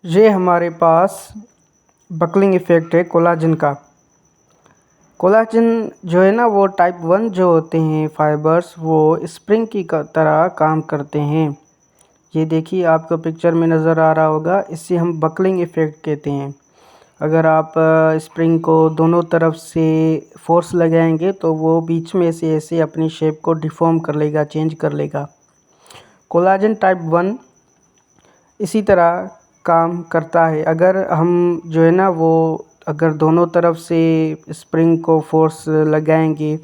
ये हमारे पास buckling effect है कोलाजन का। कोलाजन जो है ना वो टाइप 1 जो होते हैं फाइबर्स वो स्प्रिंग की तरह काम करते हैं। ये देखिए आपको पिक्चर में नज़र आ रहा होगा, इसे हम बकलिंग इफ़ेक्ट कहते हैं। अगर आप स्प्रिंग को दोनों तरफ से फोर्स लगाएंगे तो वो बीच में से ऐसे अपनी शेप को डिफ़ॉर्म कर लेगा, चेंज कर लेगा। कोलाजन टाइप 1 इसी तरह काम करता है। अगर हम जो है ना वो अगर दोनों तरफ से स्प्रिंग को फोर्स लगाएंगे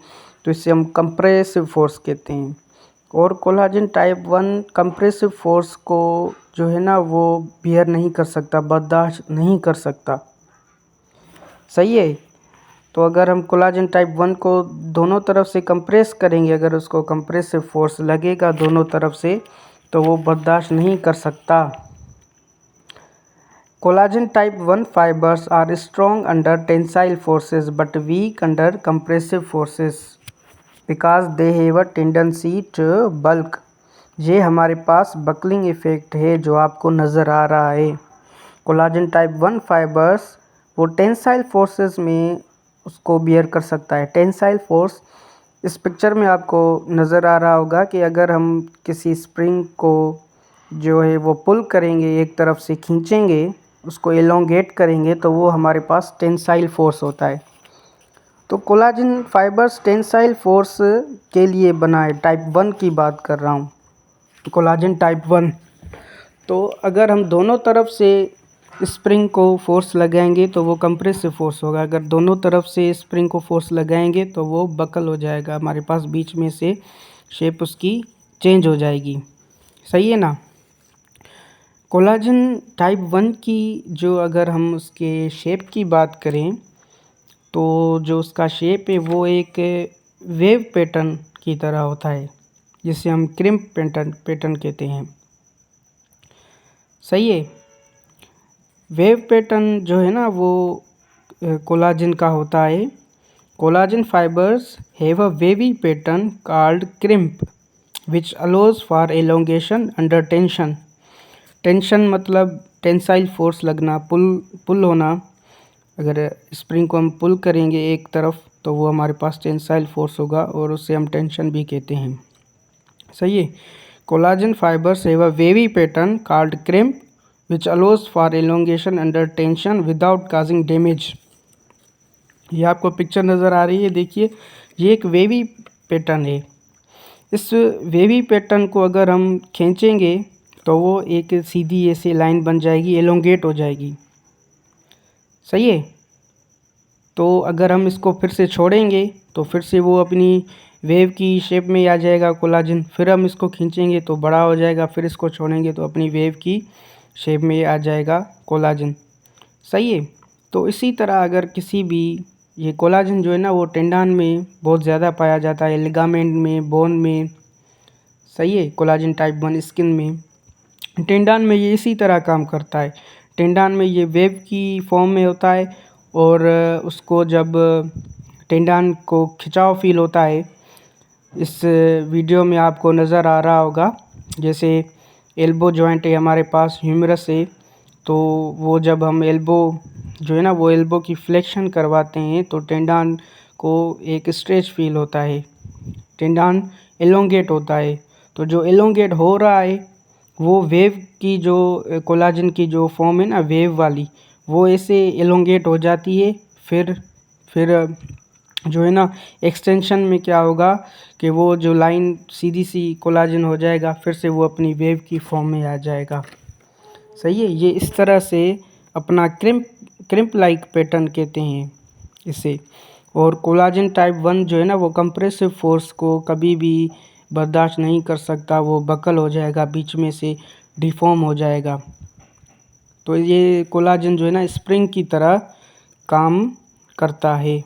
तो इसे हम कंप्रेसिव फोर्स कहते हैं। और कोलाजन टाइप 1 कंप्रेसिव फोर्स को जो है ना वो बियर नहीं कर सकता, बर्दाश्त नहीं कर सकता। सही है। तो अगर हम कोलाजन टाइप 1 को दोनों तरफ से कंप्रेस करेंगे, अगर उसको कंप्रेसिव फोर्स लगेगा दोनों तरफ से तो वो बर्दाश्त नहीं कर सकता। Collagen type 1 fibers are strong under tensile forces but weak under compressive forces because they have a tendency to bulk। ये हमारे पास बकलिंग इफ़ेक्ट है जो आपको नज़र आ रहा है। कोलाजन टाइप 1 फाइबर्स वो टेंसाइल फोर्सेस में उसको बियर कर सकता है। टेंसाइल फोर्स इस पिक्चर में आपको नज़र आ रहा होगा कि अगर हम किसी स्प्रिंग को जो है वो पुल करेंगे, एक तरफ से खींचेंगे, उसको एलोंगेट करेंगे तो वो हमारे पास टेंसाइल फोर्स होता है। तो कोलाजन फाइबर्स टेंसाइल फोर्स के लिए बना है। टाइप 1 की बात कर रहा हूँ, कोलाजन टाइप 1। तो अगर हम दोनों तरफ से स्प्रिंग को फोर्स लगाएंगे तो वो कंप्रेसिव फोर्स होगा। अगर दोनों तरफ से स्प्रिंग को फोर्स लगाएंगे तो वो बकल हो जाएगा, हमारे पास बीच में से शेप उसकी चेंज हो जाएगी। सही है ना। कोलाजन टाइप 1 की जो अगर हम उसके शेप की बात करें तो जो उसका शेप है वो एक वेव पैटर्न की तरह होता है, जिसे हम क्रिम्प पैटर्न कहते हैं। सही है। वेव पैटर्न जो है ना वो कोलाजन का होता है। Collagen fibres have a wavy pattern called crimp which allows for elongation under tension. Tension मतलब टेंसाइल फोर्स लगना, पुल होना। अगर स्प्रिंग को हम पुल करेंगे एक तरफ तो वो हमारे पास टेंसाइल फोर्स होगा और उसे हम टेंशन भी कहते हैं। सही है। Collagen fibres have a wavy pattern called crimp which allows for elongation under tension without causing damage. ये आपको पिक्चर नज़र आ रही है, देखिए ये एक वेवी पैटर्न है। इस वेवी पैटर्न को अगर हम खींचेंगे तो वो एक सीधी ऐसी लाइन बन जाएगी, एलोंगेट हो जाएगी। सही है। तो अगर हम इसको फिर से छोड़ेंगे तो फिर से वो अपनी वेव की शेप में आ जाएगा कोलाजन। फिर हम इसको खींचेंगे तो बड़ा हो जाएगा, फिर इसको छोड़ेंगे तो अपनी वेव की शेप में आ जाएगा कोलाजन। सही है। तो इसी तरह अगर किसी भी ये कोलाजन जो है ना वो टेंडन में बहुत ज़्यादा पाया जाता है, लिगामेंट में, बोन में। सही है। कोलाजन टाइप 1 स्किन में, टेंडन में ये इसी तरह काम करता है। टेंडन में ये वेव की फॉर्म में होता है और उसको जब टेंडन को खिंचाव फील होता है, इस वीडियो में आपको नज़र आ रहा होगा, जैसे एल्बो जॉइंट है हमारे पास, ह्यूमरस है, तो वो जब हम एल्बो जो है ना वो एल्बो की फ्लेक्शन करवाते हैं तो टेंडन को एक स्ट्रेच फील होता है, टेंडन एलोंगेट होता है। तो जो एलोंगेट हो रहा है वो वेव की जो कोलाजन की जो फॉर्म है ना वेव वाली, वो ऐसे एलोंगेट हो जाती है। फिर जो है ना एक्सटेंशन में क्या होगा कि वो जो लाइन सीधी सी कोलाजन हो जाएगा, फिर से वो अपनी वेव की फॉर्म में आ जाएगा। सही है। ये इस तरह से अपना क्रिम्प लाइक पैटर्न कहते हैं इसे। और कोलाजन टाइप 1 जो है ना वो कंप्रेसिव फोर्स को कभी भी बर्दाश्त नहीं कर सकता, वो बकल हो जाएगा, बीच में से डिफॉर्म हो जाएगा। तो ये कोलाजन जो है ना स्प्रिंग की तरह काम करता है।